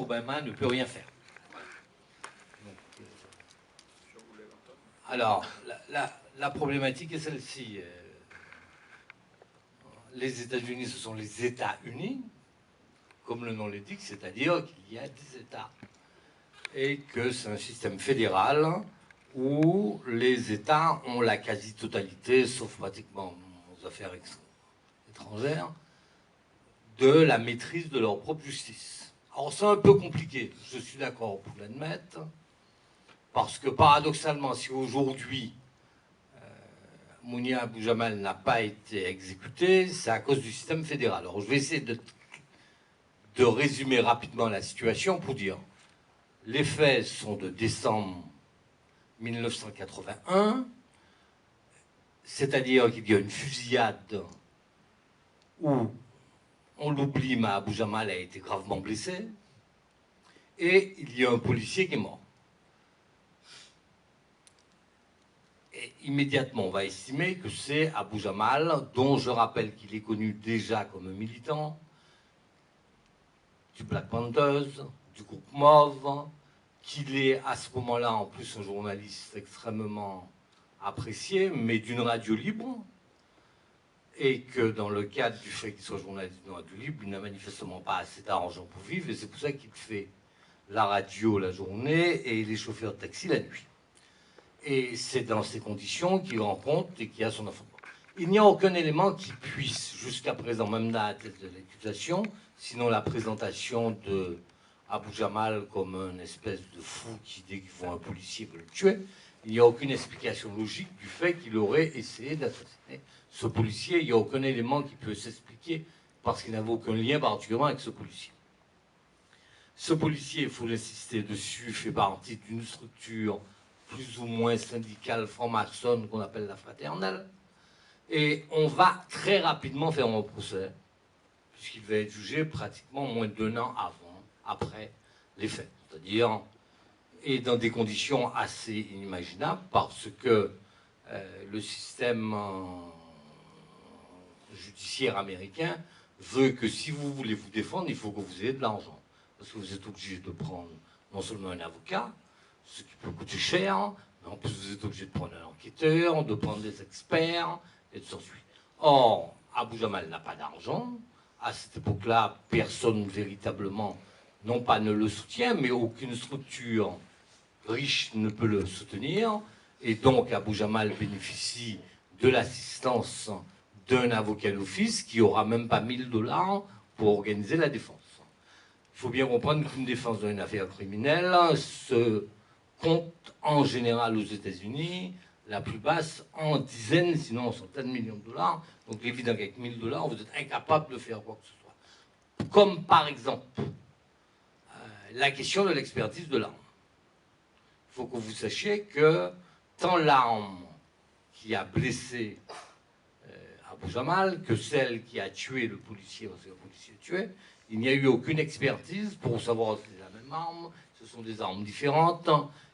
Obama ne peut rien faire. Alors, la problématique est celle-ci. Les États-Unis, ce sont les États-Unis, comme le nom l'indique, c'est-à-dire qu'il y a des États. Et que c'est un système fédéral où les États ont la quasi-totalité, sauf pratiquement aux affaires étrangères, de la maîtrise de leur propre justice. Alors c'est un peu compliqué, je suis d'accord pour l'admettre, parce que paradoxalement, si aujourd'hui Mounia Abou Jamal n'a pas été exécuté, c'est à cause du système fédéral. Alors je vais essayer de résumer rapidement la situation pour dire les faits sont de décembre 1981, c'est-à-dire qu'il y a une fusillade où, on l'oublie, mais Abou Jamal a été gravement blessé, et il y a un policier qui est mort. Et immédiatement, on va estimer que c'est Abou Jamal, dont je rappelle qu'il est connu déjà comme militant du Black Panthers, du groupe Mauve, qu'il est à ce moment-là en plus un journaliste extrêmement apprécié, mais d'une radio libre, et que dans le cadre du fait qu'il soit journaliste d'une radio libre, il n'a manifestement pas assez d'argent pour vivre, et c'est pour ça qu'il fait la radio la journée et les chauffeurs de taxi la nuit. Et c'est dans ces conditions qu'il rencontre et qu'il a son enfant. Il n'y a aucun élément qui puisse, jusqu'à présent, même dans la tête de l'accusation, sinon la présentation de Abou Jamal comme une espèce de fou qui, dès qu'il voit un policier, veut le tuer. Il n'y a aucune explication logique du fait qu'il aurait essayé d'assassiner ce policier. Il n'y a aucun élément qui peut s'expliquer parce qu'il n'avait aucun lien particulièrement avec ce policier. Ce policier, il faut l'insister dessus, fait partie d'une structure plus ou moins syndicale franc-maçonne qu'on appelle la fraternelle. Et on va très rapidement faire un procès, puisqu'il va être jugé pratiquement moins d'1 an après les faits. C'est-à-dire, et dans des conditions assez inimaginables, parce que le système judiciaire américain veut que si vous voulez vous défendre, il faut que vous ayez de l'argent. Parce que vous êtes obligé de prendre non seulement un avocat, ce qui peut coûter cher, mais en plus vous êtes obligé de prendre un enquêteur, de prendre des experts, et de s'ensuivre. Or, Abou Jamal n'a pas d'argent. À cette époque-là, personne véritablement, non pas ne le soutient, mais aucune structure riche ne peut le soutenir. Et donc, Abou Jamal bénéficie de l'assistance d'un avocat d'office qui n'aura même pas 1 000 $ pour organiser la défense. Il faut bien comprendre qu'une défense d'une affaire criminelle se compte en général aux États-Unis, la plus basse en dizaines, sinon en centaines de millions de $. Donc évidemment qu'avec 1 000 $, vous êtes incapable de faire quoi que ce soit. Comme par exemple la question de l'expertise de l'arme. Il faut que vous sachiez que tant l'arme qui a blessé Abou Jamal que celle qui a tué le policier, parce que le policier est tué, il n'y a eu aucune expertise pour savoir si c'est la même arme, ce sont des armes différentes,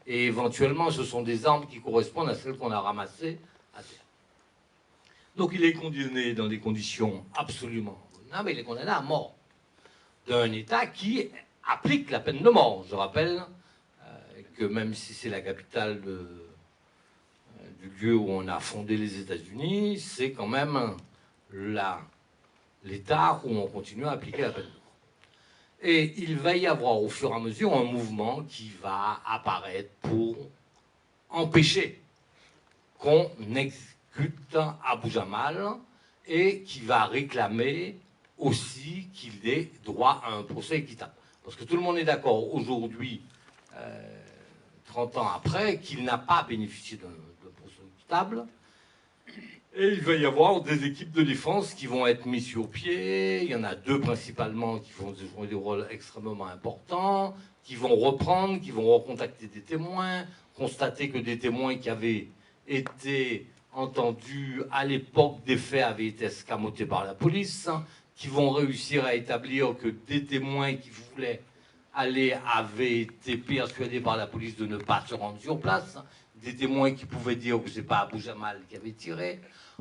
et éventuellement ce sont des armes qui correspondent à celles qu'on a ramassées à terre. Donc il est condamné dans des conditions absolument abominables, il est condamné à mort d'un État qui applique la peine de mort. Je rappelle que même si c'est la capitale du lieu où on a fondé les États-Unis, c'est quand même l'État où on continue à appliquer la peine de mort. Et il va y avoir au fur et à mesure un mouvement qui va apparaître pour empêcher qu'on exécute Abou Jamal et qui va réclamer aussi qu'il ait droit à un procès équitable. Parce que tout le monde est d'accord aujourd'hui, 30 ans après, qu'il n'a pas bénéficié d'un procès équitable. Et il va y avoir des équipes de défense qui vont être mises sur pied. Il y en a 2 principalement qui vont jouer des rôles extrêmement importants, qui vont reprendre, qui vont recontacter des témoins, constater que des témoins qui avaient été entendus à l'époque des faits avaient été escamotés par la police, qui vont réussir à établir que des témoins qui voulaient aller avaient été persuadés par la police de ne pas se rendre sur place, des témoins qui pouvaient dire que ce n'est pas Abou Jamal qui avait tiré.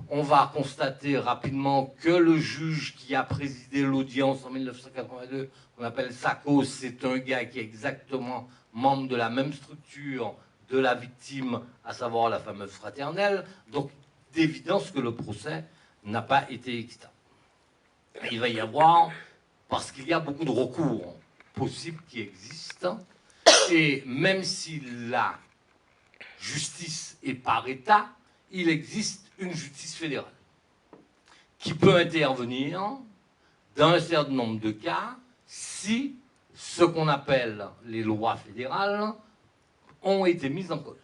On va constater rapidement que le juge qui a présidé l'audience en 1982, qu'on appelle Sako, c'est un gars qui est exactement membre de la même structure de la victime, à savoir la fameuse fraternelle. Donc, d'évidence que le procès n'a pas été équitable. Il va y avoir, parce qu'il y a beaucoup de recours possibles qui existent, et même si la justice est par État, il existe une justice fédérale qui peut intervenir dans un certain nombre de cas si ce qu'on appelle les lois fédérales ont été mises en cause.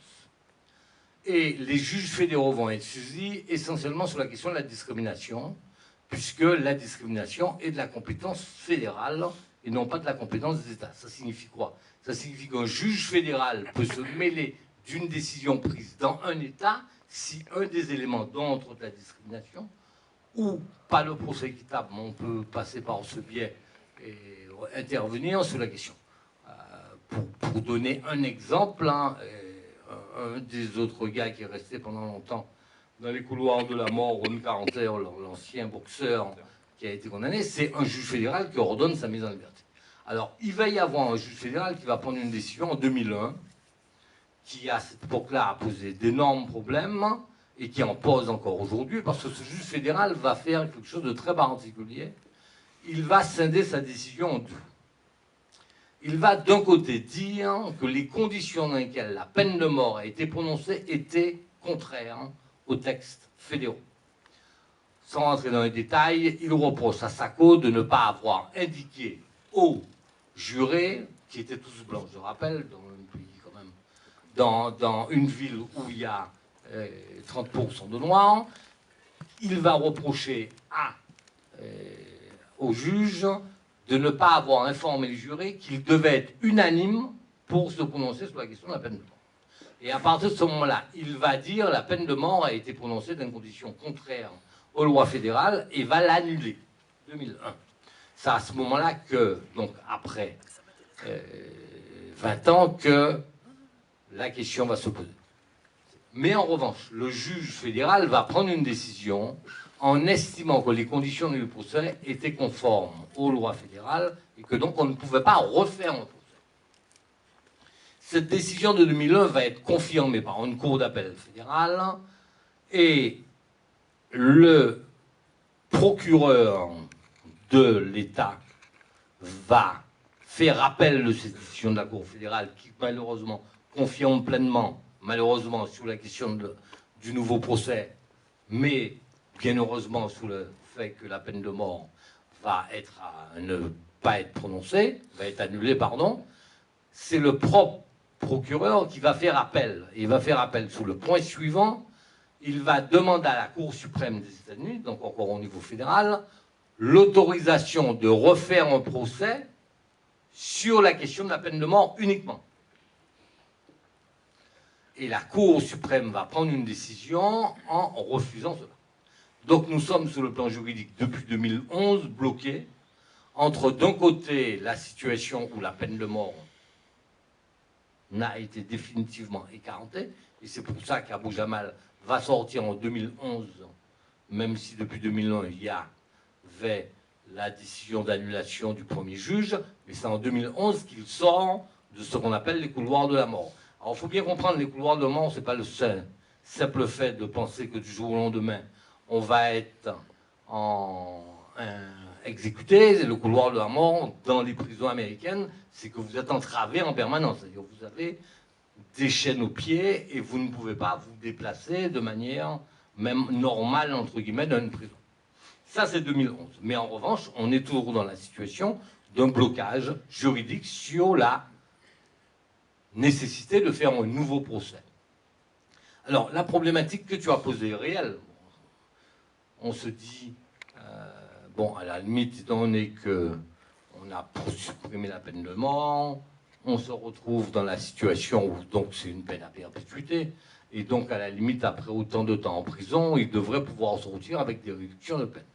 Et les juges fédéraux vont être saisis essentiellement sur la question de la discrimination, puisque la discrimination est de la compétence fédérale et non pas de la compétence des États. Ça signifie quoi? Ça signifie qu'un juge fédéral peut se mêler d'une décision prise dans un État si un des éléments, dont entre autres la discrimination, ou pas le procès équitable, mais on peut passer par ce biais et intervenir sur la question. Pour donner un exemple, hein, un des autres gars qui est resté pendant longtemps dans les couloirs de la mort, Ron Carter, l'ancien boxeur qui a été condamné, c'est un juge fédéral qui ordonne sa mise en liberté. Alors, il va y avoir un juge fédéral qui va prendre une décision en 2001, qui à cette époque-là a posé d'énormes problèmes, et qui en pose encore aujourd'hui, parce que ce juge fédéral va faire quelque chose de très particulier. Il va scinder sa décision en deux. Il va d'un côté dire que les conditions dans lesquelles la peine de mort a été prononcée étaient contraires aux textes fédéraux. Sans rentrer dans les détails, il reproche à Sako de ne pas avoir indiqué aux jurés, qui étaient tous blancs, je rappelle, dans un pays quand même, dans une ville où il y a 30% de noirs, il va reprocher au juge de ne pas avoir informé les jurés qu'il devait être unanime pour se prononcer sur la question de la peine de mort. Et à partir de ce moment-là, il va dire la peine de mort a été prononcée dans une condition contraire aux lois fédérales et va l'annuler. 2001. C'est à ce moment-là que, donc après 20 ans, que la question va se poser. Mais en revanche, le juge fédéral va prendre une décision en estimant que les conditions du procès étaient conformes aux lois fédérales et que donc on ne pouvait pas refaire un procès. Cette décision de 2001 va être confirmée par une cour d'appel fédérale et le procureur de l'État va faire appel de cette décision de la Cour fédérale qui malheureusement confirme pleinement, malheureusement, sur la question du nouveau procès, mais bien heureusement sous le fait que la peine de mort va ne pas être prononcée, va être annulée, pardon. C'est le propre procureur qui va faire appel. Et il va faire appel sous le point suivant. Il va demander à la Cour suprême des États-Unis, donc encore au niveau fédéral, l'autorisation de refaire un procès sur la question de la peine de mort uniquement. Et la Cour suprême va prendre une décision en refusant cela. Donc nous sommes sur le plan juridique depuis 2011 bloqués entre d'un côté la situation où la peine de mort n'a été définitivement écartée, et c'est pour ça qu'Abou Jamal va sortir en 2011, même si depuis 2001 il y avait la décision d'annulation du premier juge, mais c'est en 2011 qu'il sort de ce qu'on appelle les couloirs de la mort. Alors il faut bien comprendre, les couloirs de la mort, ce n'est pas le simple fait de penser que du jour au lendemain, on va être exécuté. Le couloir de la mort dans les prisons américaines, c'est que vous êtes entravé en permanence. C'est-à-dire que vous avez des chaînes aux pieds et vous ne pouvez pas vous déplacer de manière même normale, entre guillemets, dans une prison. Ça, c'est 2011. Mais en revanche, on est toujours dans la situation d'un blocage juridique sur la nécessité de faire un nouveau procès. Alors, la problématique que tu as posée est réelle. On se dit, bon, à la limite, étant donné qu'on a supprimé la peine de mort, on se retrouve dans la situation où donc c'est une peine à perpétuité, et donc à la limite, après autant de temps en prison, il devrait pouvoir sortir avec des réductions de peine.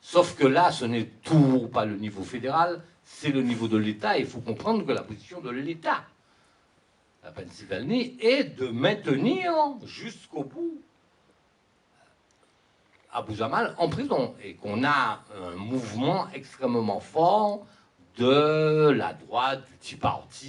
Sauf que là, ce n'est toujours pas le niveau fédéral, c'est le niveau de l'État, et il faut comprendre que la position de l'État la Pennsylvanie, et de maintenir jusqu'au bout Abu Jamal en prison, et qu'on a un mouvement extrêmement fort de la droite, du Tea Party,